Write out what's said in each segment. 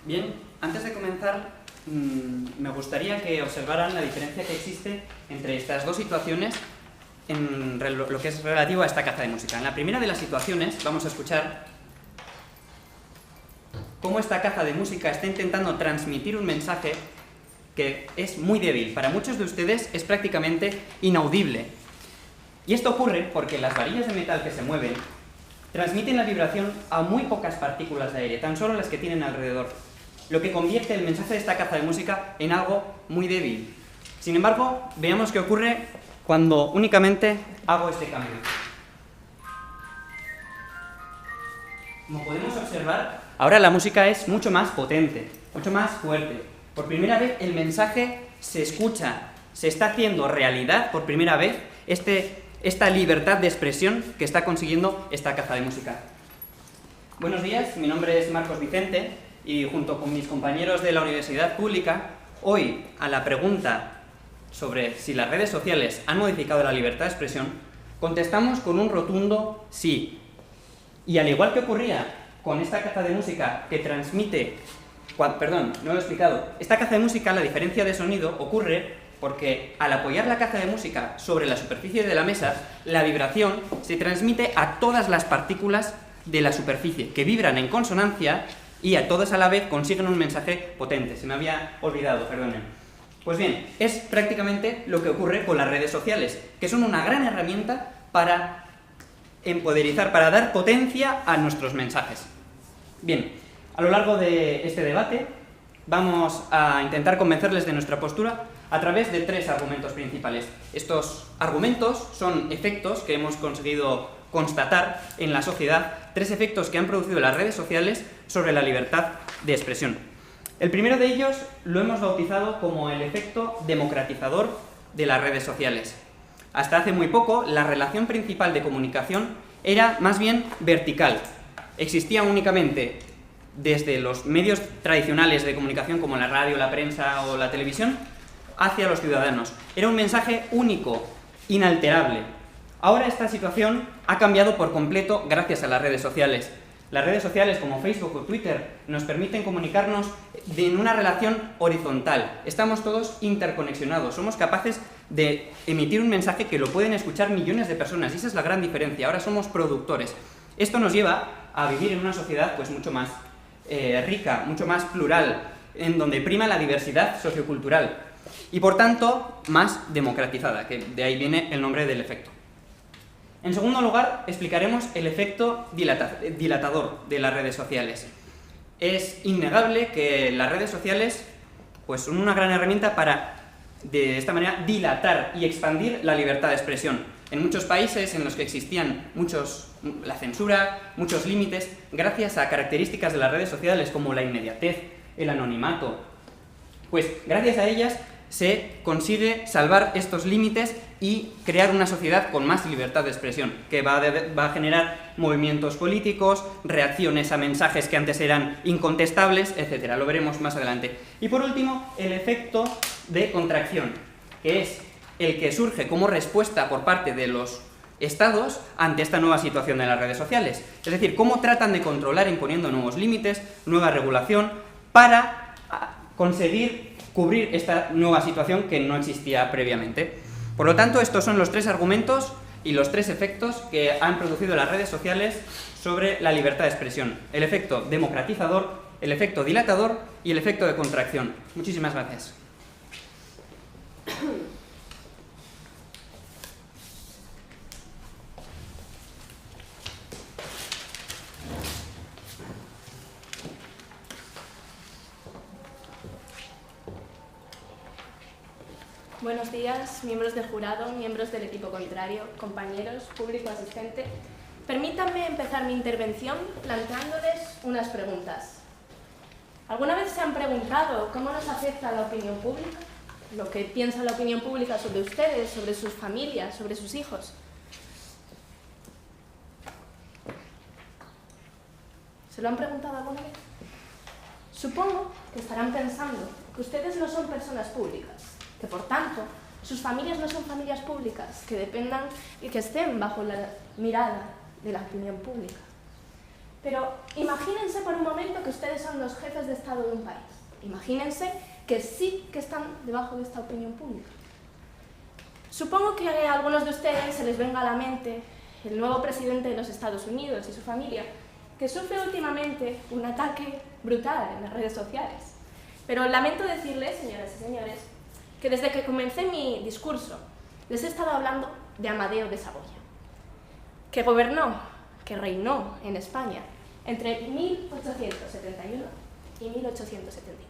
Bien, antes de comenzar, me gustaría que observaran la diferencia que existe entre estas dos situaciones en lo que es relativo a esta caza de música. En la primera de las situaciones vamos a escuchar cómo esta caza de música está intentando transmitir un mensaje que es muy débil. Para muchos de ustedes es prácticamente inaudible. Y esto ocurre porque las varillas de metal que se mueven transmiten la vibración a muy pocas partículas de aire, tan solo las que tienen alrededor, lo que convierte el mensaje de esta caza de música en algo muy débil. Sin embargo, veamos qué ocurre cuando únicamente hago este cambio. Como podemos observar, ahora la música es mucho más potente, mucho más fuerte. Por primera vez el mensaje se escucha, se está haciendo realidad por primera vez esta libertad de expresión que está consiguiendo esta caza de música. Buenos días, mi nombre es Marcos Vicente y junto con mis compañeros de la Universidad Pública, hoy a la pregunta sobre si las redes sociales han modificado la libertad de expresión, contestamos con un rotundo sí. Y al igual que ocurría con esta caza de música que transmite... Perdón, no lo he explicado. Esta caza de música, la diferencia de sonido, ocurre porque al apoyar la caza de música sobre la superficie de la mesa, la vibración se transmite a todas las partículas de la superficie, que vibran en consonancia y a todas a la vez consiguen un mensaje potente. Se me había olvidado, perdonen. Pues bien, es prácticamente lo que ocurre con las redes sociales, que son una gran herramienta para empoderizar, para dar potencia a nuestros mensajes. Bien, a lo largo de este debate vamos a intentar convencerles de nuestra postura a través de tres argumentos principales. Estos argumentos son efectos que hemos conseguido constatar en la sociedad, tres efectos que han producido las redes sociales sobre la libertad de expresión. El primero de ellos lo hemos bautizado como el efecto democratizador de las redes sociales. Hasta hace muy poco, la relación principal de comunicación era más bien vertical. Existía únicamente desde los medios tradicionales de comunicación como la radio, la prensa o la televisión hacia los ciudadanos. Era un mensaje único, inalterable. Ahora esta situación ha cambiado por completo gracias a las redes sociales. Las redes sociales como Facebook o Twitter nos permiten comunicarnos en una relación horizontal. Estamos todos interconexionados, somos capaces de emitir un mensaje que lo pueden escuchar millones de personas y esa es la gran diferencia. Ahora somos productores. Esto nos lleva a vivir en una sociedad pues mucho más rica, mucho más plural, en donde prima la diversidad sociocultural y por tanto más democratizada, que de ahí viene el nombre del efecto. En segundo lugar, explicaremos el efecto dilatador de las redes sociales. Es innegable que las redes sociales pues, son una gran herramienta para, de esta manera, dilatar y expandir la libertad de expresión. En muchos países en los que existían la censura, muchos límites, gracias a características de las redes sociales como la inmediatez, el anonimato, pues gracias a ellas se consigue salvar estos límites y crear una sociedad con más libertad de expresión, que va a generar movimientos políticos, reacciones a mensajes que antes eran incontestables, etc. Lo veremos más adelante. Y por último, el efecto de contracción, que es el que surge como respuesta por parte de los estados ante esta nueva situación de las redes sociales. Es decir, cómo tratan de controlar imponiendo nuevos límites, nueva regulación, para conseguir cubrir esta nueva situación que no existía previamente. Por lo tanto, estos son los tres argumentos y los tres efectos que han producido las redes sociales sobre la libertad de expresión. El efecto democratizador, el efecto dilatador y el efecto de contracción. Muchísimas gracias. Buenos días, miembros del jurado, miembros del equipo contrario, compañeros, público asistente. Permítanme empezar mi intervención planteándoles unas preguntas. ¿Alguna vez se han preguntado cómo nos afecta la opinión pública? ¿Lo que piensa la opinión pública sobre ustedes, sobre sus familias, sobre sus hijos? ¿Se lo han preguntado alguna vez? Supongo que estarán pensando que ustedes no son personas públicas, que por tanto sus familias no son familias públicas, que dependan y que estén bajo la mirada de la opinión pública. Pero imagínense por un momento que ustedes son los jefes de Estado de un país. Imagínense que sí que están debajo de esta opinión pública. Supongo que a algunos de ustedes se les venga a la mente el nuevo presidente de los Estados Unidos y su familia, que sufre últimamente un ataque brutal en las redes sociales. Pero lamento decirles, señoras y señores, que desde que comencé mi discurso les he estado hablando de Amadeo de Saboya, que gobernó, que reinó en España entre 1871 y 1873.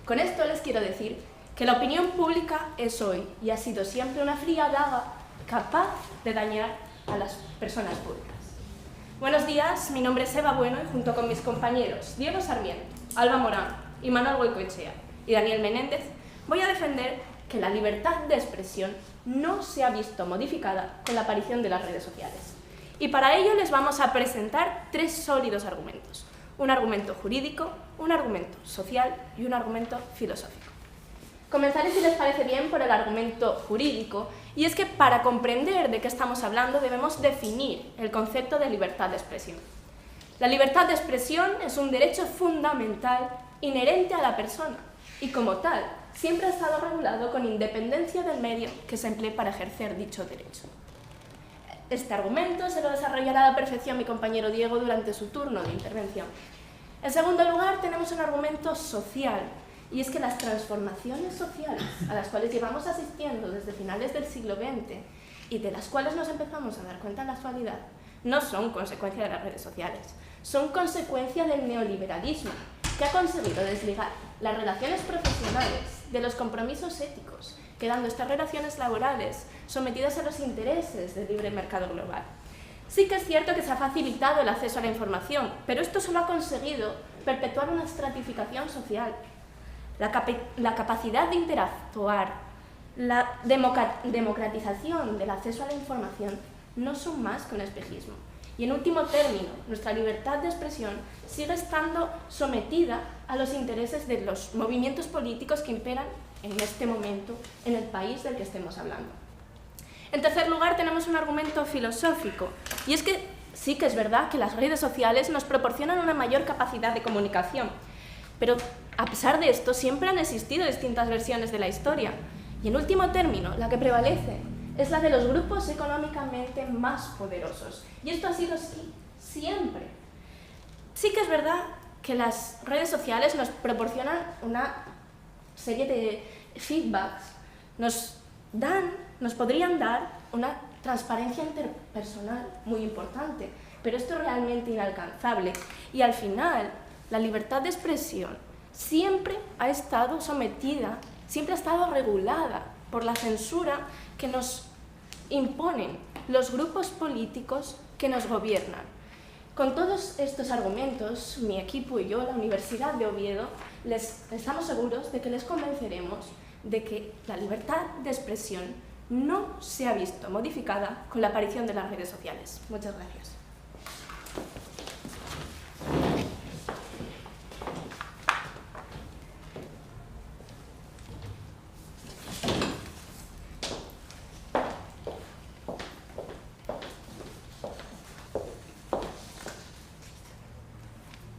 Con esto les quiero decir que la opinión pública es hoy y ha sido siempre una fría daga capaz de dañar a las personas públicas. Buenos días, mi nombre es Eva Bueno y junto con mis compañeros Diego Sarmiento, Alba Morán, Imanol Goicoechea y Daniel Menéndez voy a defender que la libertad de expresión no se ha visto modificada con la aparición de las redes sociales. Y para ello les vamos a presentar tres sólidos argumentos. Un argumento jurídico, un argumento social y un argumento filosófico. Comenzaré, si les parece bien, por el argumento jurídico, y es que para comprender de qué estamos hablando debemos definir el concepto de libertad de expresión. La libertad de expresión es un derecho fundamental inherente a la persona y como tal siempre ha estado regulado con independencia del medio que se emplee para ejercer dicho derecho. Este argumento se lo desarrollará a la perfección mi compañero Diego durante su turno de intervención. En segundo lugar, tenemos un argumento social, y es que las transformaciones sociales a las cuales llevamos asistiendo desde finales del siglo XX y de las cuales nos empezamos a dar cuenta en la actualidad, no son consecuencia de las redes sociales, son consecuencia del neoliberalismo, que ha conseguido desligar las relaciones profesionales de los compromisos éticos, quedando estas relaciones laborales sometidas a los intereses del libre mercado global. Sí que es cierto que se ha facilitado el acceso a la información, pero esto solo ha conseguido perpetuar una estratificación social. La capacidad de interactuar, la democratización del acceso a la información no son más que un espejismo. Y en último término, nuestra libertad de expresión sigue estando sometida a los intereses de los movimientos políticos que imperan en este momento en el país del que estemos hablando. En tercer lugar, tenemos un argumento filosófico, y es que sí que es verdad que las redes sociales nos proporcionan una mayor capacidad de comunicación, pero a pesar de esto siempre han existido distintas versiones de la historia, y en último término, la que prevalece es la de los grupos económicamente más poderosos, y esto ha sido así siempre. Sí que es verdad que las redes sociales nos proporcionan una serie de feedbacks, nos podrían dar una transparencia interpersonal muy importante, pero esto es realmente inalcanzable y al final la libertad de expresión siempre ha estado sometida, siempre ha estado regulada por la censura que nos imponen los grupos políticos que nos gobiernan. Con todos estos argumentos, mi equipo y yo, la Universidad de Oviedo, estamos seguros de que les convenceremos de que la libertad de expresión no se ha visto modificada con la aparición de las redes sociales. Muchas gracias.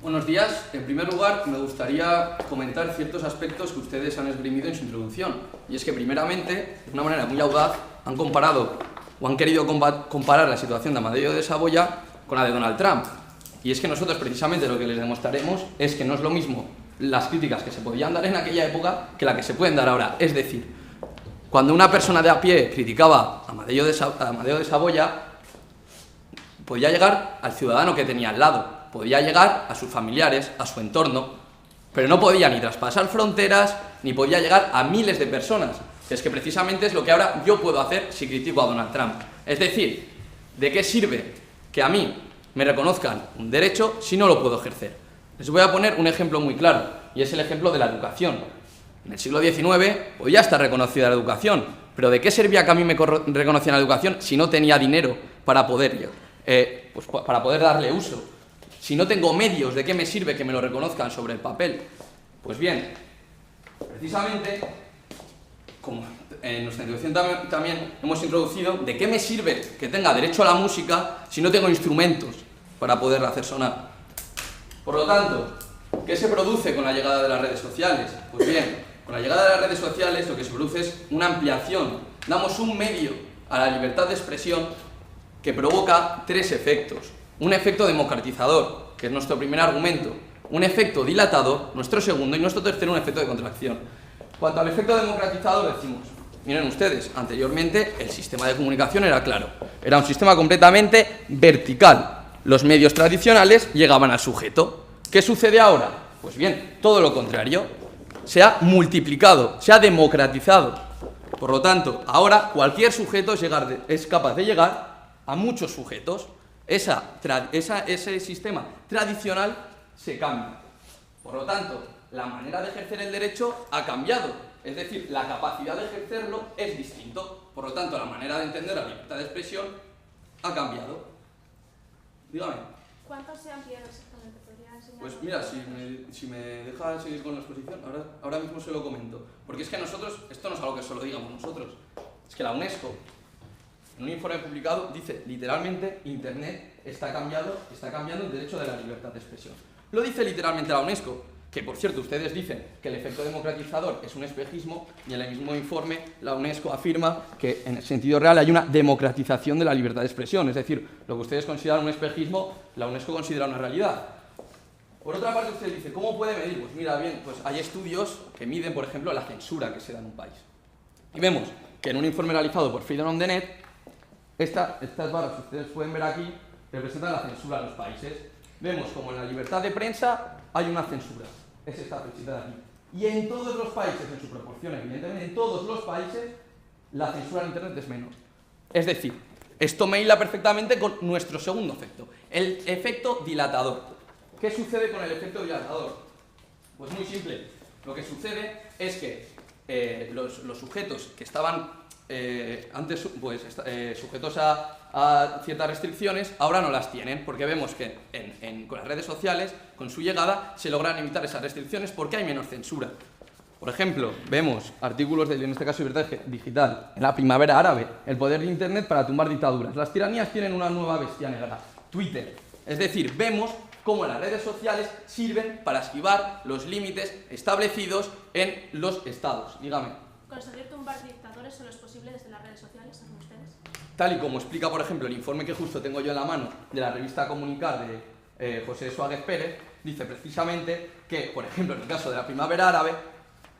Buenos días. En primer lugar, me gustaría comentar ciertos aspectos que ustedes han esgrimido en su introducción. Y es que, primeramente, de una manera muy audaz, han comparado o han querido comparar la situación de Amadeo de Saboya con la de Donald Trump. Y es que nosotros, precisamente, lo que les demostraremos es que no es lo mismo las críticas que se podían dar en aquella época que las que se pueden dar ahora. Es decir, cuando una persona de a pie criticaba a Amadeo de Saboya, podía llegar al ciudadano que tenía al lado. Podía llegar a sus familiares, a su entorno, pero no podía ni traspasar fronteras, ni podía llegar a miles de personas. Es que precisamente es lo que ahora yo puedo hacer si critico a Donald Trump. Es decir, ¿de qué sirve que a mí me reconozcan un derecho si no lo puedo ejercer? Les voy a poner un ejemplo muy claro, y es el ejemplo de la educación. En el siglo XIX podía estar reconocida la educación, pero ¿de qué servía que a mí me reconocieran la educación si no tenía dinero para poder darle uso? Si no tengo medios, ¿de qué me sirve que me lo reconozcan sobre el papel? Pues bien, precisamente, como en nuestra introducción también hemos introducido, ¿de qué me sirve que tenga derecho a la música si no tengo instrumentos para poderla hacer sonar? Por lo tanto, ¿qué se produce con la llegada de las redes sociales? Pues bien, con la llegada de las redes sociales lo que se produce es una ampliación. Damos un medio a la libertad de expresión que provoca tres efectos. Un efecto democratizador, que es nuestro primer argumento. Un efecto dilatador, nuestro segundo, y nuestro tercero, un efecto de contracción. Cuanto al efecto democratizador, decimos, miren ustedes, anteriormente el sistema de comunicación era claro. Era un sistema completamente vertical. Los medios tradicionales llegaban al sujeto. ¿Qué sucede ahora? Pues bien, todo lo contrario. Se ha multiplicado, se ha democratizado. Por lo tanto, ahora cualquier sujeto es capaz de llegar a muchos sujetos. Ese sistema tradicional se cambia. Por lo tanto, la manera de ejercer el derecho ha cambiado. Es decir, la capacidad de ejercerlo es distinto. Por lo tanto, la manera de entender la libertad de expresión ha cambiado. Dígame. ¿Cuánto se ha ampliado exactamente? ¿Podría enseñarnos? Pues mira, si me deja seguir con la exposición, ahora mismo se lo comento. Porque es que nosotros, esto no es algo que solo digamos nosotros, es que la UNESCO, en un informe publicado, dice literalmente, Internet está cambiando el derecho de la libertad de expresión. Lo dice literalmente la UNESCO, que por cierto ustedes dicen que el efecto democratizador es un espejismo, y en el mismo informe la UNESCO afirma que en el sentido real hay una democratización de la libertad de expresión. Es decir, lo que ustedes consideran un espejismo, la UNESCO considera una realidad. Por otra parte, usted dice, ¿cómo puede medir? Pues mira, bien, pues hay estudios que miden, por ejemplo, la censura que se da en un país. Y vemos que en un informe realizado por Freedom on the Net, estas barras que ustedes pueden ver aquí representan la censura de los países. Vemos como en la libertad de prensa hay una censura. Es esta flechita de aquí. Y en todos los países, en su proporción, evidentemente, en todos los países, la censura en Internet es menor. Es decir, esto me hila perfectamente con nuestro segundo efecto, el efecto dilatador. ¿Qué sucede con el efecto dilatador? Pues muy simple. Lo que sucede es que los sujetos que estaban antes sujetos a ciertas restricciones, ahora no las tienen, porque vemos que con las redes sociales, con su llegada, se logran evitar esas restricciones porque hay menos censura. Por ejemplo, vemos artículos en este caso Libertad Digital, en la primavera árabe, el poder de Internet para tumbar dictaduras. Las tiranías tienen una nueva bestia negra, Twitter. Es decir, vemos cómo las redes sociales sirven para esquivar los límites establecidos en los estados. Dígame. ¿Conseguir tumbar dictadores solo es posible desde las redes sociales, según ustedes? Tal y como explica, por ejemplo, el informe que justo tengo yo en la mano de la revista Comunicar de José Suárez Pérez, dice precisamente que, por ejemplo, en el caso de la primavera árabe,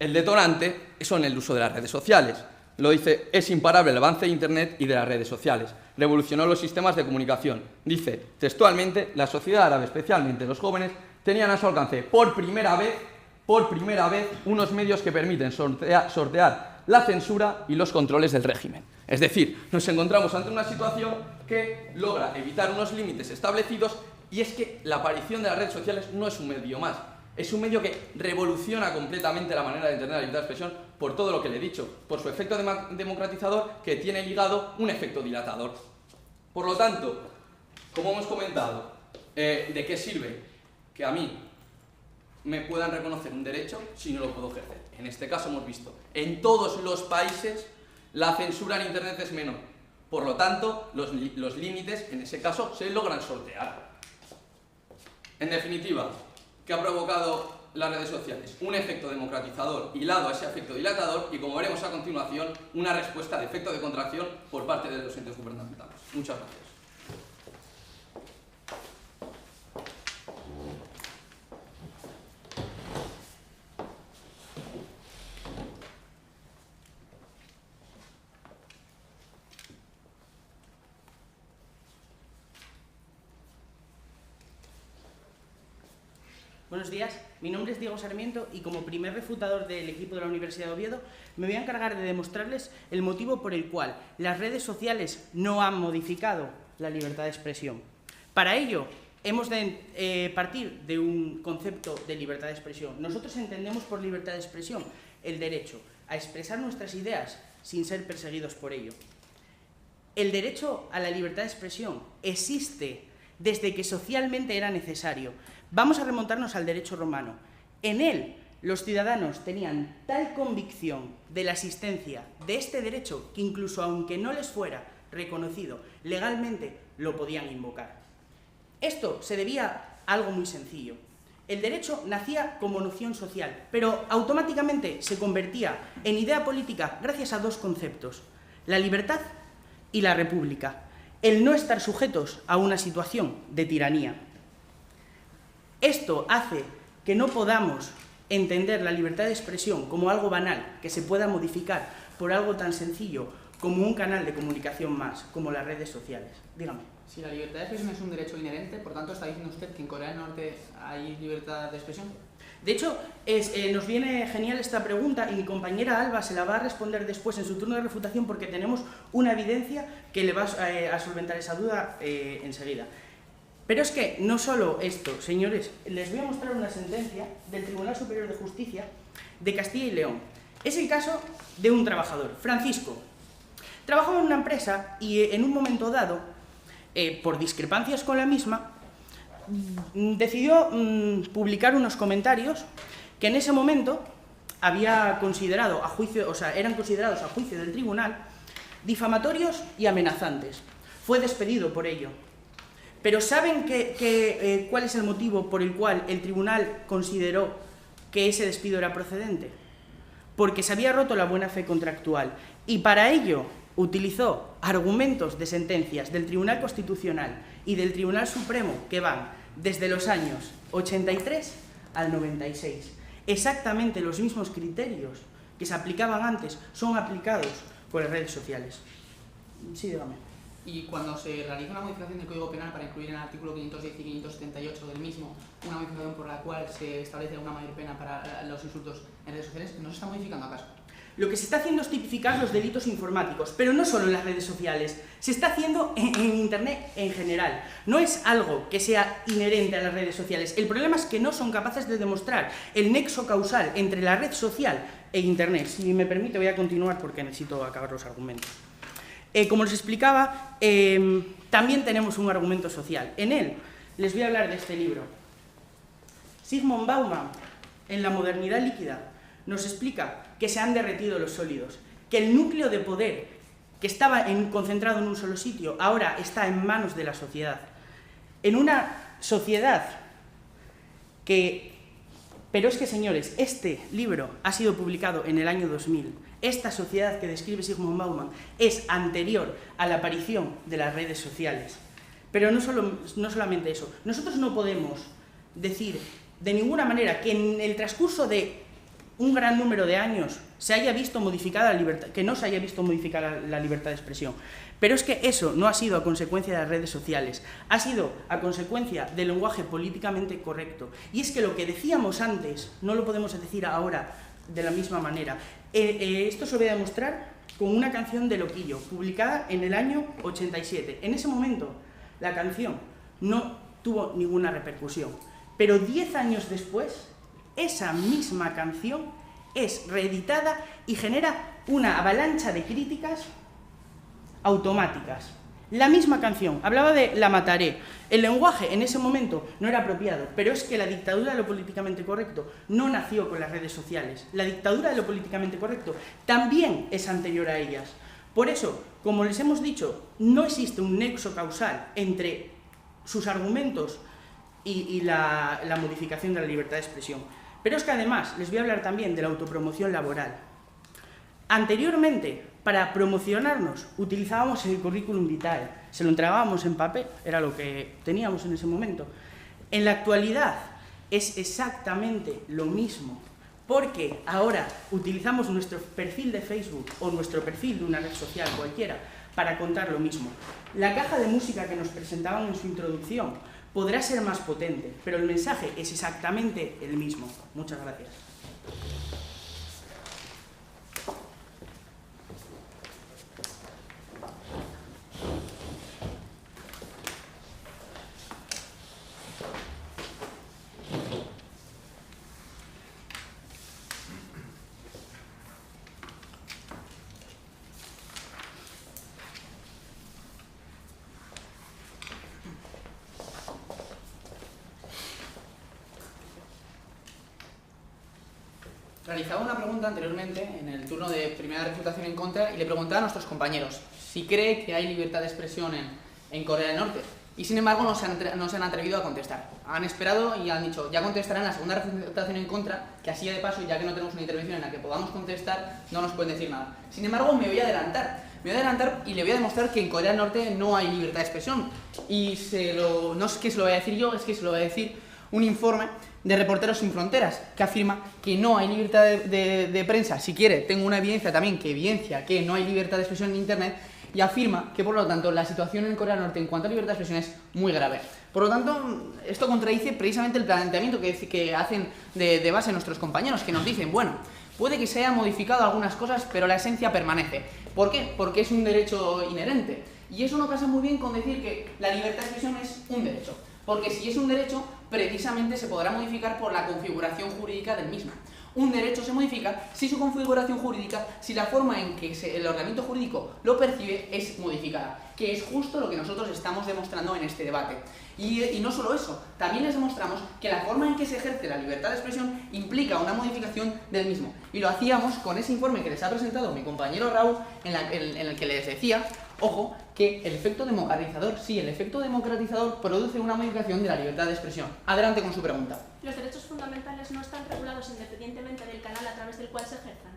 el detonante son el uso de las redes sociales. Lo dice, es imparable el avance de Internet y de las redes sociales. Revolucionó los sistemas de comunicación. Dice, textualmente, la sociedad árabe, especialmente los jóvenes, tenían a su alcance por primera vez, unos medios que permiten sortear la censura y los controles del régimen. Es decir, nos encontramos ante una situación que logra evitar unos límites establecidos, y es que la aparición de las redes sociales no es un medio más. Es un medio que revoluciona completamente la manera de entender la libertad de expresión por todo lo que le he dicho, por su efecto democratizador que tiene ligado un efecto dilatador. Por lo tanto, como hemos comentado, ¿de qué sirve que a mí me puedan reconocer un derecho si no lo puedo ejercer? En este caso hemos visto, en todos los países la censura en Internet es menor. Por lo tanto, los límites en ese caso se logran sortear. En definitiva, ¿qué ha provocado las redes sociales? Un efecto democratizador hilado a ese efecto dilatador y, como veremos a continuación, una respuesta de efecto de contracción por parte de los entes gubernamentales. Muchas gracias. Buenos días, mi nombre es Diego Sarmiento y como primer refutador del equipo de la Universidad de Oviedo me voy a encargar de demostrarles el motivo por el cual las redes sociales no han modificado la libertad de expresión. Para ello, hemos de partir de un concepto de libertad de expresión. Nosotros entendemos por libertad de expresión el derecho a expresar nuestras ideas sin ser perseguidos por ello. El derecho a la libertad de expresión existe desde que socialmente era necesario. Vamos a remontarnos al derecho romano. En él, los ciudadanos tenían tal convicción de la existencia de este derecho que incluso aunque no les fuera reconocido legalmente, lo podían invocar. Esto se debía a algo muy sencillo. El derecho nacía como noción social, pero automáticamente se convertía en idea política gracias a dos conceptos: la libertad y la república, el no estar sujetos a una situación de tiranía. Esto hace que no podamos entender la libertad de expresión como algo banal, que se pueda modificar por algo tan sencillo como un canal de comunicación más, como las redes sociales. Dígame. Si la libertad de expresión es un derecho inherente, por tanto, ¿está diciendo usted que en Corea del Norte hay libertad de expresión? De hecho, nos viene genial esta pregunta y mi compañera Alba se la va a responder después en su turno de refutación, porque tenemos una evidencia que le va a solventar esa duda enseguida. Pero es que no solo esto, señores, les voy a mostrar una sentencia del Tribunal Superior de Justicia de Castilla y León. Es el caso de un trabajador, Francisco. Trabajaba en una empresa y en un momento dado, por discrepancias con la misma, decidió publicar unos comentarios que en ese momento había considerado a juicio, eran considerados a juicio del tribunal difamatorios y amenazantes. Fue despedido por ello. Pero ¿saben cuál es el motivo por el cual el tribunal consideró que ese despido era procedente? Porque se había roto la buena fe contractual y para ello utilizó argumentos de sentencias del Tribunal Constitucional y del Tribunal Supremo que van desde los años 83 al 96. Exactamente los mismos criterios que se aplicaban antes son aplicados con las redes sociales. Sí, dígame. Y cuando se realiza una modificación del Código Penal para incluir en el artículo 510 y 578 del mismo una modificación por la cual se establece una mayor pena para los insultos en redes sociales, ¿no se está modificando acaso? Lo que se está haciendo es tipificar los delitos informáticos, pero no solo en las redes sociales, se está haciendo en Internet en general. No es algo que sea inherente a las redes sociales. El problema es que no son capaces de demostrar el nexo causal entre la red social e Internet. Si me permite, voy a continuar porque necesito acabar los argumentos. Como les explicaba, también tenemos un argumento social. En él les voy a hablar de este libro. Zygmunt Bauman, en La modernidad líquida, nos explica que se han derretido los sólidos, que el núcleo de poder que estaba concentrado en un solo sitio ahora está en manos de la sociedad. En una sociedad que... Pero es que, señores, este libro ha sido publicado en el año 2000. Esta sociedad que describe Zygmunt Bauman es anterior a la aparición de las redes sociales. Pero no solamente eso. Nosotros no podemos decir de ninguna manera que en el transcurso de un gran número de años se haya visto modificada la libertad, que no se haya visto modificada la libertad de expresión. Pero es que eso no ha sido a consecuencia de las redes sociales, ha sido a consecuencia del lenguaje políticamente correcto. Y es que lo que decíamos antes no lo podemos decir ahora de la misma manera. Esto se lo voy a demostrar con una canción de Loquillo, publicada en el año 87. En ese momento la canción no tuvo ninguna repercusión, pero 10 años después esa misma canción es reeditada y genera una avalancha de críticas automáticas. La misma canción hablaba de la mataré. El lenguaje en ese momento no era apropiado, pero es que la dictadura de lo políticamente correcto no nació con las redes sociales. La dictadura de lo políticamente correcto también es anterior a ellas. Por eso, como les hemos dicho, no existe un nexo causal entre sus argumentos y la modificación de la libertad de expresión. Pero es que además les voy a hablar también de la autopromoción laboral. Anteriormente, para promocionarnos, utilizábamos el currículum vitae, se lo entregábamos en papel, era lo que teníamos en ese momento. En la actualidad es exactamente lo mismo, porque ahora utilizamos nuestro perfil de Facebook o nuestro perfil de una red social cualquiera para contar lo mismo. La caja de música que nos presentaban en su introducción podrá ser más potente, pero el mensaje es exactamente el mismo. Muchas gracias. Realizaba una pregunta anteriormente en el turno de primera refutación en contra y le preguntaba a nuestros compañeros si cree que hay libertad de expresión en Corea del Norte. Y sin embargo no se han atrevido a contestar. Han esperado y han dicho, ya contestarán la segunda refutación en contra, que así de paso, ya que no tenemos una intervención en la que podamos contestar, no nos pueden decir nada. Sin embargo, me voy a adelantar y le voy a demostrar que en Corea del Norte no hay libertad de expresión. Y no es que se lo vaya a decir yo, es que se lo va a decir un informe de Reporteros Sin Fronteras, que afirma que no hay libertad de prensa. Si quiere, tengo una evidencia también que evidencia que no hay libertad de expresión en Internet, y afirma que, por lo tanto, la situación en Corea del Norte en cuanto a libertad de expresión es muy grave. Por lo tanto, esto contradice precisamente el planteamiento que hacen de base nuestros compañeros, que nos dicen, bueno, puede que se hayan modificado algunas cosas, pero la esencia permanece. ¿Por qué? Porque es un derecho inherente. Y eso no casa muy bien con decir que la libertad de expresión es un derecho. Porque si es un derecho, precisamente se podrá modificar por la configuración jurídica del mismo. Un derecho se modifica si su configuración jurídica, si la forma en que el ordenamiento jurídico lo percibe es modificada, que es justo lo que nosotros estamos demostrando en este debate. Y no solo eso, también les demostramos que la forma en que se ejerce la libertad de expresión implica una modificación del mismo. Y lo hacíamos con ese informe que les ha presentado mi compañero Raúl, en el que les decía, ojo, que el efecto democratizador, sí, el efecto democratizador produce una modificación de la libertad de expresión. Adelante con su pregunta. ¿Los derechos fundamentales no están regulados independientemente del canal a través del cual se ejerzan?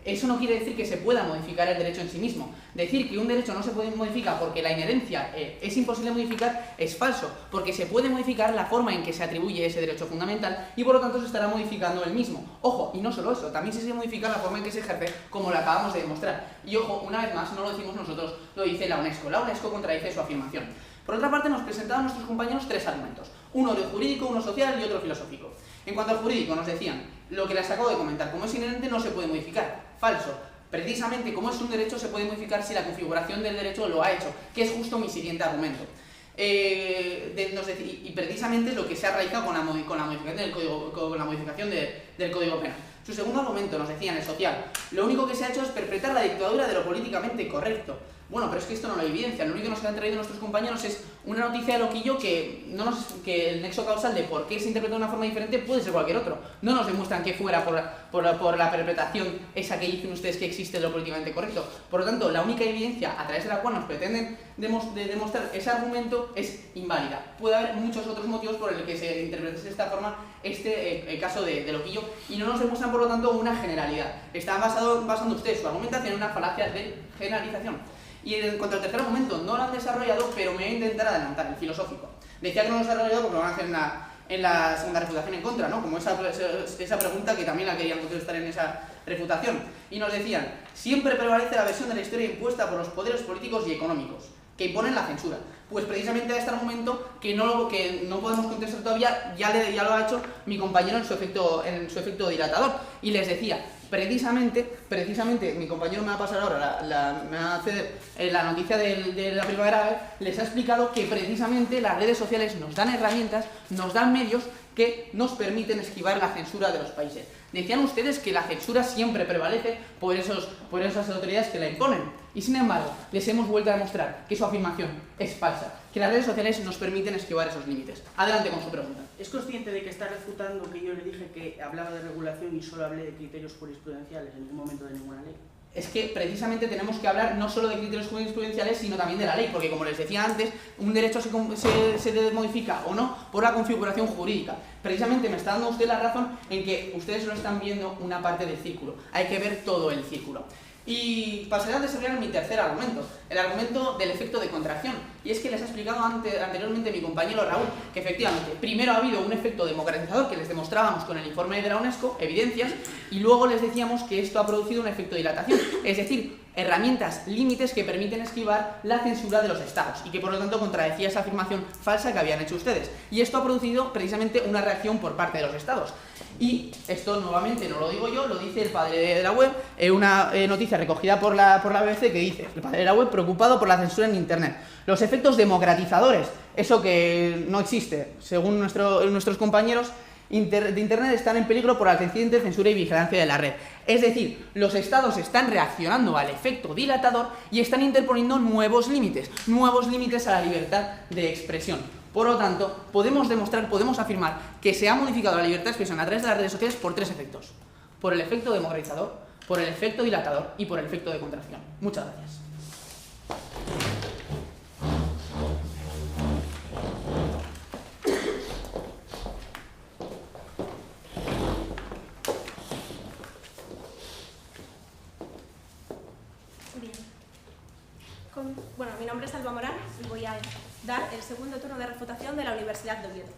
Eso no quiere decir que se pueda modificar el derecho en sí mismo. Decir que un derecho no se puede modificar porque la inherencia es imposible modificar es falso, porque se puede modificar la forma en que se atribuye ese derecho fundamental y por lo tanto se estará modificando el mismo. Ojo, y no solo eso, también se modifica la forma en que se ejerce, como lo acabamos de demostrar. Y ojo, una vez más, no lo decimos nosotros, lo dice la UNESCO. La UNESCO contradice su afirmación. Por otra parte, nos presentaban nuestros compañeros tres argumentos. Uno de jurídico, uno social y otro filosófico. En cuanto al jurídico, nos decían, lo que les acabo de comentar, como es inherente no se puede modificar. Falso. Precisamente como es un derecho se puede modificar si la configuración del derecho lo ha hecho, que es justo mi siguiente argumento. Y precisamente es lo que se ha realizado con la modificación del Código Penal. Su segundo argumento, nos decían, el social. Lo único que se ha hecho es perpetrar la dictadura de lo políticamente correcto. Bueno, pero es que esto no lo evidencia. Lo único que nos han traído nuestros compañeros es una noticia de loquillo que el nexo causal de por qué se interpreta de una forma diferente puede ser cualquier otro. No nos demuestran que fuera por la perpetración esa que dicen ustedes que existe de lo políticamente correcto. Por lo tanto, la única evidencia a través de la cual nos pretenden demostrar ese argumento es inválida. Puede haber muchos otros motivos por el que se interprete de esta forma el caso de loquillo y no nos demuestran, por lo tanto, una generalidad. Están basando ustedes su argumentación en una falacia de generalización. Y en cuanto al tercer argumento, no lo han desarrollado, pero me voy a intentar adelantar, el filosófico. Decía que no lo han desarrollado porque lo van a hacer en la segunda refutación en contra, ¿no? Como esa pregunta que también la querían contestar en esa refutación. Y nos decían, siempre prevalece la versión de la historia impuesta por los poderes políticos y económicos, que imponen la censura. Pues precisamente a este argumento que no podemos contestar todavía, ya lo ha hecho mi compañero en su efecto dilatador. Y les decía, precisamente, mi compañero me va a pasar ahora, me va a ceder la noticia de la primavera, les ha explicado que precisamente las redes sociales nos dan herramientas, nos dan medios que nos permiten esquivar la censura de los países. Decían ustedes que la censura siempre prevalece por esas autoridades que la imponen. Y sin embargo, les hemos vuelto a demostrar que su afirmación es falsa, que las redes sociales nos permiten esquivar esos límites. Adelante con su pregunta. ¿Es consciente de que está refutando que yo le dije que hablaba de regulación y solo hablé de criterios jurisprudenciales, en ningún momento de ninguna ley? Es que precisamente tenemos que hablar no solo de criterios jurisprudenciales, sino también de la ley, porque como les decía antes, un derecho se modifica o no por la configuración jurídica. Precisamente me está dando usted la razón en que ustedes no están viendo una parte del círculo, hay que ver todo el círculo. Y pasaré a desarrollar mi tercer argumento, el argumento del efecto de contracción. Y es que les ha explicado anteriormente mi compañero Raúl que efectivamente primero ha habido un efecto democratizador que les demostrábamos con el informe de la UNESCO, evidencias, y luego les decíamos que esto ha producido un efecto de dilatación, es decir, herramientas, límites que permiten esquivar la censura de los estados y que por lo tanto contradecía esa afirmación falsa que habían hecho ustedes. Y esto ha producido precisamente una reacción por parte de los estados. Y esto nuevamente no lo digo yo, lo dice el padre de la web, una noticia recogida por la BBC que dice: el padre de la web preocupado por la censura en Internet. Los efectos democratizadores, eso que no existe, según nuestros compañeros de Internet, están en peligro por la creciente censura y vigilancia de la red. Es decir, los estados están reaccionando al efecto dilatador y están interponiendo nuevos límites a la libertad de expresión. Por lo tanto, podemos afirmar que se ha modificado la libertad de expresión a través de las redes sociales por tres efectos: por el efecto democratizador, por el efecto dilatador y por el efecto de contracción. Muchas gracias. nombre es Alba Morán y voy a dar el segundo turno de refutación de la Universidad de Oviedo.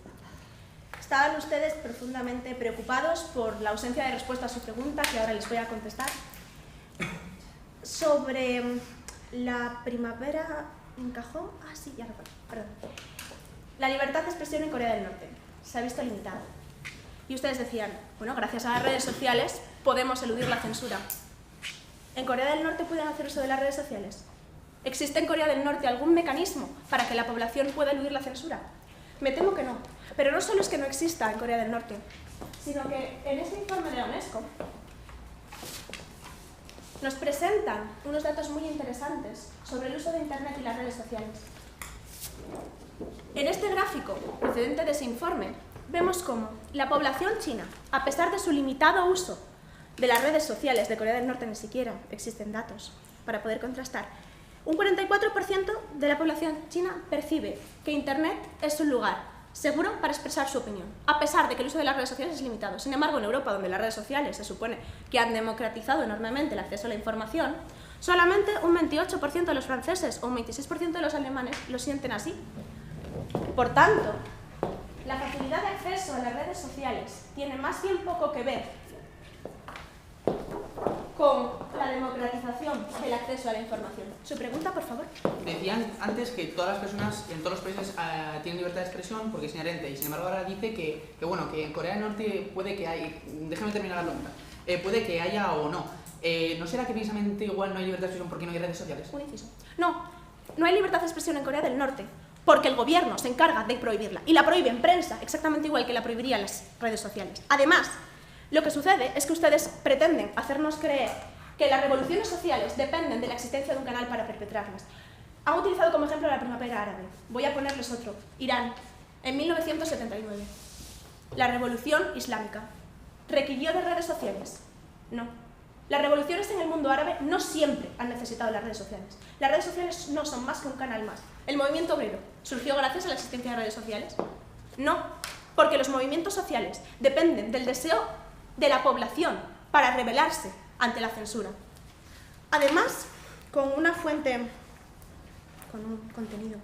Estaban ustedes profundamente preocupados por la ausencia de respuesta a su pregunta, que ahora les voy a contestar. Sobre la primavera encajó... Ah, sí, ya recuerdo, perdón. La libertad de expresión en Corea del Norte se ha visto limitada. Y ustedes decían, bueno, gracias a las redes sociales podemos eludir la censura. ¿En Corea del Norte pueden hacer uso de las redes sociales? ¿Existe en Corea del Norte algún mecanismo para que la población pueda eludir la censura? Me temo que no. Pero no solo es que no exista en Corea del Norte, sino que en este informe de la UNESCO nos presentan unos datos muy interesantes sobre el uso de Internet y las redes sociales. En este gráfico procedente de ese informe, vemos cómo la población china, a pesar de su limitado uso de las redes sociales de Corea del Norte, ni siquiera existen datos para poder contrastar, un 44% de la población china percibe que Internet es un lugar seguro para expresar su opinión, a pesar de que el uso de las redes sociales es limitado. Sin embargo, en Europa, donde las redes sociales se supone que han democratizado enormemente el acceso a la información, solamente un 28% de los franceses o un 26% de los alemanes lo sienten así. Por tanto, la facilidad de acceso a las redes sociales tiene más bien poco que ver con la democratización del acceso a la información. Su pregunta, por favor. Decían antes que todas las personas en todos los países tienen libertad de expresión porque es inherente, y sin embargo ahora dice que en Corea del Norte puede que haya... Déjame terminar la pregunta. Puede que haya o no. ¿No será que precisamente igual no hay libertad de expresión porque no hay redes sociales? Un inciso. No hay libertad de expresión en Corea del Norte porque el gobierno se encarga de prohibirla, y la prohíbe en prensa exactamente igual que la prohibirían las redes sociales. Además, lo que sucede es que ustedes pretenden hacernos creer que las revoluciones sociales dependen de la existencia de un canal para perpetrarlas. Han utilizado como ejemplo la primavera árabe. Voy a ponerles otro. Irán, en 1979. La revolución islámica. ¿Requirió de redes sociales? No. Las revoluciones en el mundo árabe no siempre han necesitado las redes sociales. Las redes sociales no son más que un canal más. ¿El movimiento obrero surgió gracias a la existencia de redes sociales? No, porque los movimientos sociales dependen del deseo de la población para rebelarse ante la censura. Además, con una fuente, con un contenido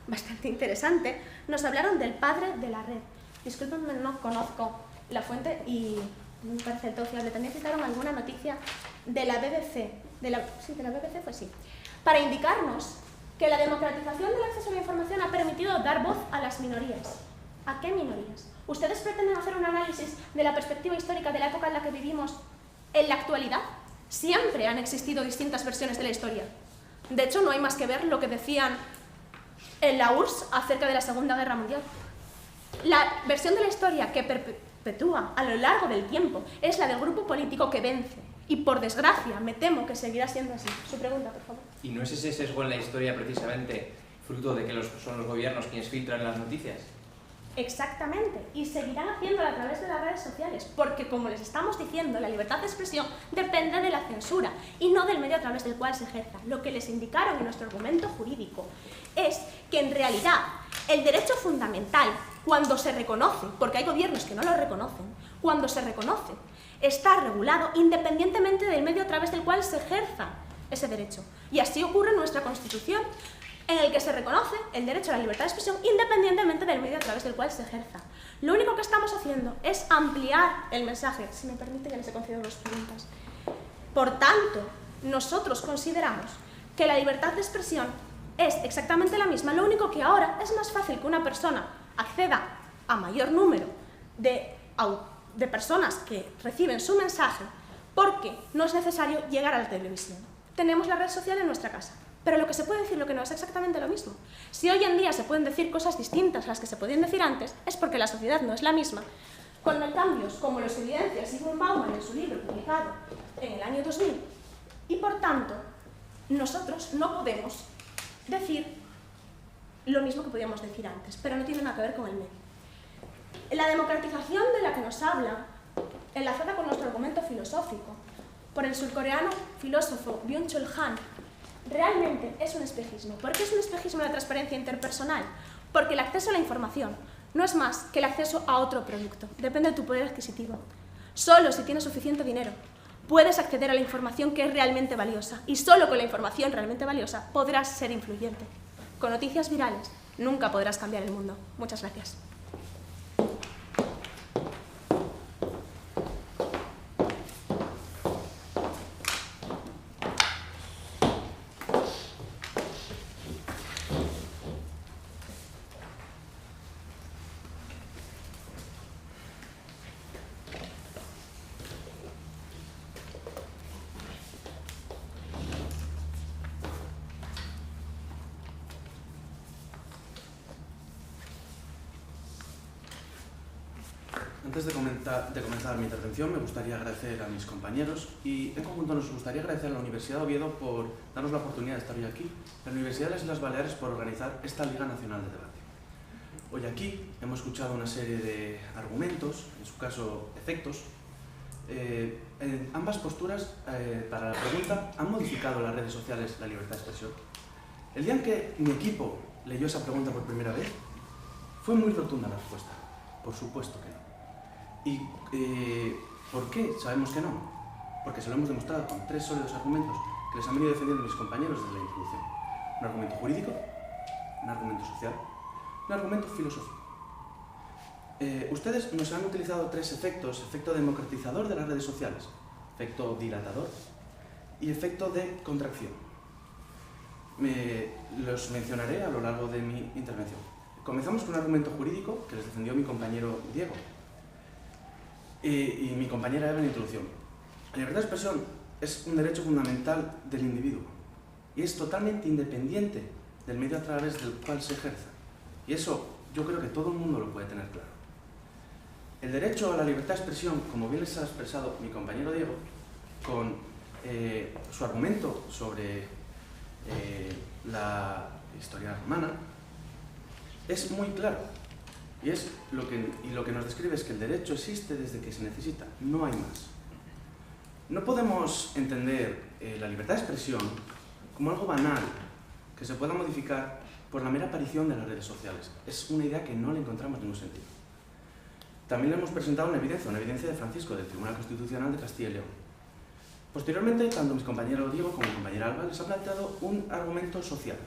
bastante interesante, nos hablaron del padre de la red. Discúlpenme, no conozco la fuente y no me parece del todo fiable. También citaron alguna noticia de la BBC, de la BBC fue sí, para indicarnos que la democratización del acceso a la información ha permitido dar voz a las minorías. ¿A qué minorías? ¿Ustedes pretenden hacer un análisis de la perspectiva histórica de la época en la que vivimos en la actualidad? Siempre han existido distintas versiones de la historia. De hecho, no hay más que ver lo que decían en la URSS acerca de la Segunda Guerra Mundial. La versión de la historia que perpetúa a lo largo del tiempo es la del grupo político que vence. Y por desgracia, me temo que seguirá siendo así. Su pregunta, por favor. ¿Y no es ese sesgo en la historia precisamente fruto de que son los gobiernos quienes filtran las noticias? Exactamente, y seguirán haciéndolo a través de las redes sociales, porque como les estamos diciendo, la libertad de expresión depende de la censura y no del medio a través del cual se ejerza. Lo que les indicaron en nuestro argumento jurídico es que en realidad el derecho fundamental, cuando se reconoce, porque hay gobiernos que no lo reconocen, cuando se reconoce, está regulado independientemente del medio a través del cual se ejerza ese derecho. Y así ocurre en nuestra Constitución, en el que se reconoce el derecho a la libertad de expresión independientemente del medio a través del cual se ejerza. Lo único que estamos haciendo es ampliar el mensaje. Si me permite, que les he concedido 2 preguntas. Por tanto, nosotros consideramos que la libertad de expresión es exactamente la misma, lo único que ahora es más fácil que una persona acceda a mayor número de personas que reciben su mensaje, porque no es necesario llegar a la televisión. Tenemos la red social en nuestra casa. Pero lo que se puede decir, lo que no es exactamente lo mismo. Si hoy en día se pueden decir cosas distintas a las que se podían decir antes, es porque la sociedad no es la misma. Con cambios como los evidencia Zygmunt Bauman en su libro publicado en el año 2000. Y por tanto, nosotros no podemos decir lo mismo que podíamos decir antes, pero no tiene nada que ver con el medio. La democratización de la que nos habla, enlazada con nuestro argumento filosófico, por el surcoreano filósofo Byung-Chul Han, realmente es un espejismo. ¿Por qué es un espejismo de la transparencia interpersonal? Porque el acceso a la información no es más que el acceso a otro producto. Depende de tu poder adquisitivo. Solo si tienes suficiente dinero puedes acceder a la información que es realmente valiosa y solo con la información realmente valiosa podrás ser influyente. Con noticias virales nunca podrás cambiar el mundo. Muchas gracias. Antes de comenzar mi intervención, me gustaría agradecer a mis compañeros y en conjunto nos gustaría agradecer a la Universidad de Oviedo por darnos la oportunidad de estar hoy aquí, a la Universidad de las Islas Baleares por organizar esta Liga Nacional de Debate. Hoy aquí hemos escuchado una serie de argumentos, en su caso efectos. En ambas posturas, para la pregunta, ¿han modificado las redes sociales la libertad de expresión? El día en que mi equipo leyó esa pregunta por primera vez, fue muy rotunda la respuesta. Por supuesto que no. ¿Y por qué sabemos que no? Porque se lo hemos demostrado con 3 sólidos argumentos que les han venido defendiendo mis compañeros desde la introducción. Un argumento jurídico, un argumento social, un argumento filosófico. Ustedes nos han utilizado 3 efectos: efecto democratizador de las redes sociales, efecto dilatador y efecto de contracción. Los mencionaré a lo largo de mi intervención. Comenzamos con un argumento jurídico que les defendió mi compañero Diego y mi compañera Eva en la introducción. La libertad de expresión es un derecho fundamental del individuo y es totalmente independiente del medio a través del cual se ejerza. Y eso yo creo que todo el mundo lo puede tener claro. El derecho a la libertad de expresión, como bien les ha expresado mi compañero Diego, con su argumento sobre la historia romana, es muy claro. Y lo que nos describe es que el derecho existe desde que se necesita, no hay más. No podemos entender la libertad de expresión como algo banal que se pueda modificar por la mera aparición de las redes sociales. Es una idea que no le encontramos ningún sentido. También le hemos presentado una evidencia de Francisco, del Tribunal Constitucional de Castilla y León. Posteriormente, tanto mis compañeros Diego como mi compañera Alba les han planteado un argumento social.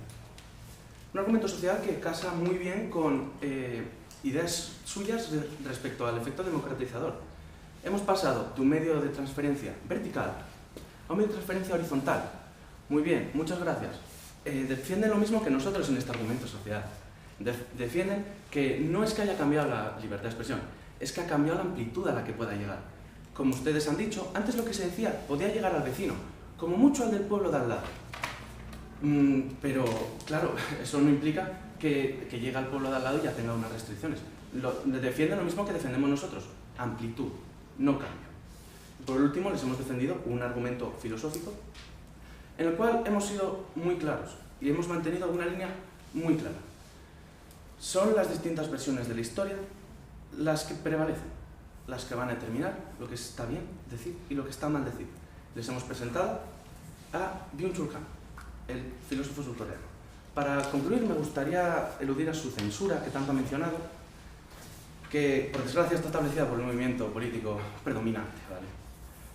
Un argumento social que casa muy bien con ideas suyas respecto al efecto democratizador. Hemos pasado de un medio de transferencia vertical a un medio de transferencia horizontal. Muy bien, muchas gracias. Defienden lo mismo que nosotros en este argumento social. Defienden que no es que haya cambiado la libertad de expresión, es que ha cambiado la amplitud a la que pueda llegar. Como ustedes han dicho, antes lo que se decía podía llegar al vecino, como mucho al del pueblo de al lado. Pero, claro, eso no implica que llegue al pueblo de al lado y ya tenga unas restricciones. Defienden lo mismo que defendemos nosotros, amplitud, no cambio. Por último, les hemos defendido un argumento filosófico en el cual hemos sido muy claros y hemos mantenido una línea muy clara. Son las distintas versiones de la historia las que prevalecen, las que van a determinar lo que está bien decir y lo que está mal decir. Les hemos presentado a Byung-Chul Han, el filósofo surcoreano. Para concluir, me gustaría eludir a su censura, que tanto ha mencionado, que por desgracia está establecida por el movimiento político predominante, ¿vale?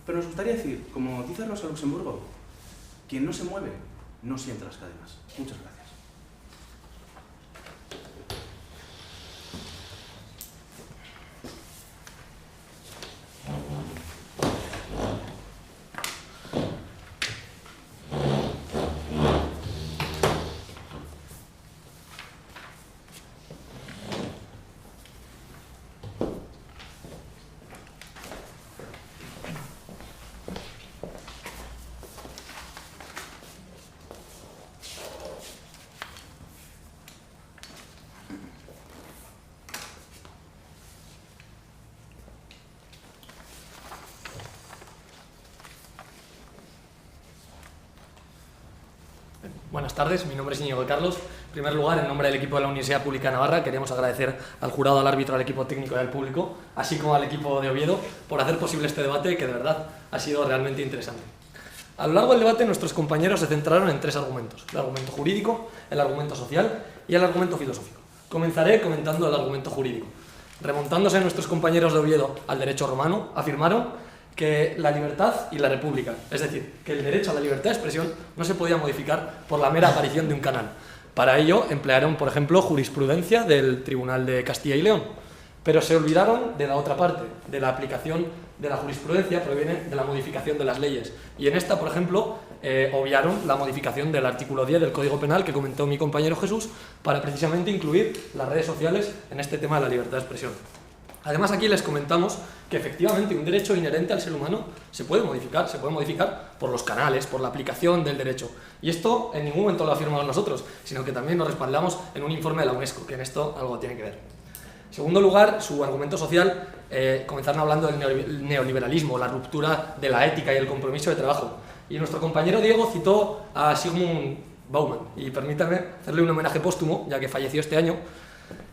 Pero nos gustaría decir, como dice Rosa Luxemburgo, quien no se mueve no siente las cadenas. Muchas gracias. Buenas tardes, mi nombre es Íñigo de Carlos. En primer lugar, en nombre del equipo de la Universidad Pública de Navarra, queremos agradecer al jurado, al árbitro, al equipo técnico y al público, así como al equipo de Oviedo, por hacer posible este debate que de verdad ha sido realmente interesante. A lo largo del debate, nuestros compañeros se centraron en 3 argumentos: el argumento jurídico, el argumento social y el argumento filosófico. Comenzaré comentando el argumento jurídico. Remontándose nuestros compañeros de Oviedo al derecho romano, afirmaron que la libertad y la república, es decir, que el derecho a la libertad de expresión no se podía modificar por la mera aparición de un canal. Para ello emplearon, por ejemplo, jurisprudencia del Tribunal de Castilla y León, pero se olvidaron de la otra parte, de la aplicación de la jurisprudencia, proviene de la modificación de las leyes. Y en esta, por ejemplo, obviaron la modificación del artículo 10 del Código Penal que comentó mi compañero Jesús para precisamente incluir las redes sociales en este tema de la libertad de expresión. Además, aquí les comentamos que efectivamente un derecho inherente al ser humano se puede modificar por los canales, por la aplicación del derecho. Y esto en ningún momento lo afirmamos nosotros, sino que también nos respaldamos en un informe de la UNESCO, que en esto algo tiene que ver. En segundo lugar, su argumento social, comenzaron hablando del neoliberalismo, la ruptura de la ética y el compromiso de trabajo. Y nuestro compañero Diego citó a Zygmunt Bauman, y permítame hacerle un homenaje póstumo, ya que falleció este año.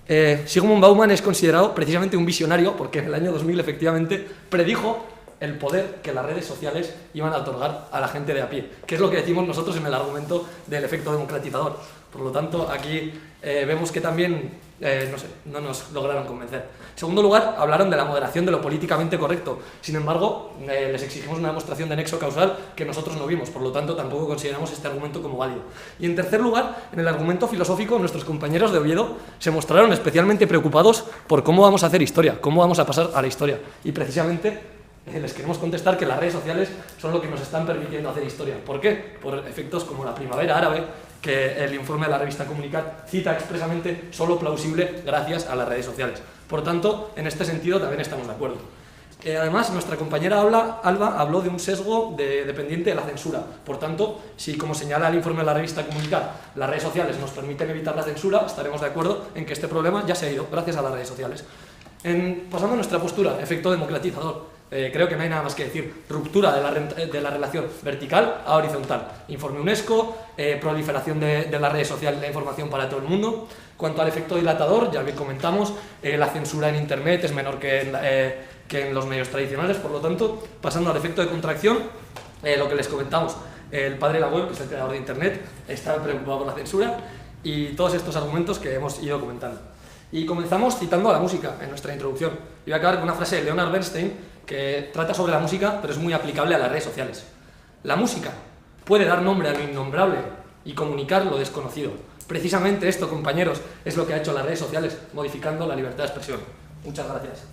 Zygmunt Bauman es considerado precisamente un visionario porque en el año 2000 efectivamente predijo el poder que las redes sociales iban a otorgar a la gente de a pie, que es lo que decimos nosotros en el argumento del efecto democratizador. Por lo tanto, aquí vemos que también, no nos lograron convencer. En segundo lugar, hablaron de la moderación de lo políticamente correcto. Sin embargo, les exigimos una demostración de nexo causal que nosotros no vimos, por lo tanto, tampoco consideramos este argumento como válido. Y en tercer lugar, en el argumento filosófico, nuestros compañeros de Oviedo se mostraron especialmente preocupados por cómo vamos a hacer historia, cómo vamos a pasar a la historia. Y precisamente les queremos contestar que las redes sociales son lo que nos están permitiendo hacer historia. ¿Por qué? Por efectos como la primavera árabe, que el informe de la revista Comunicat cita expresamente solo plausible gracias a las redes sociales. Por tanto, en este sentido también estamos de acuerdo. Además, nuestra compañera Alba habló de un sesgo dependiente de la censura. Por tanto, si, como señala el informe de la revista Comunicat, las redes sociales nos permiten evitar la censura, estaremos de acuerdo en que este problema ya se ha ido gracias a las redes sociales. Pasando a nuestra postura, efecto democratizador. Creo que no hay nada más que decir. Ruptura de la relación vertical a horizontal. Informe UNESCO, proliferación de las redes sociales de la información para todo el mundo. Cuanto al efecto dilatador, ya bien comentamos, la censura en Internet es menor que en los medios tradicionales, por lo tanto, pasando al efecto de contracción, lo que les comentamos, el padre de la web, que es el creador de Internet, está preocupado por la censura y todos estos argumentos que hemos ido comentando. Y comenzamos citando a la música en nuestra introducción. Y voy a acabar con una frase de Leonard Bernstein que trata sobre la música, pero es muy aplicable a las redes sociales. La música puede dar nombre a lo innombrable y comunicar lo desconocido. Precisamente esto, compañeros, es lo que ha hecho las redes sociales, modificando la libertad de expresión. Muchas gracias.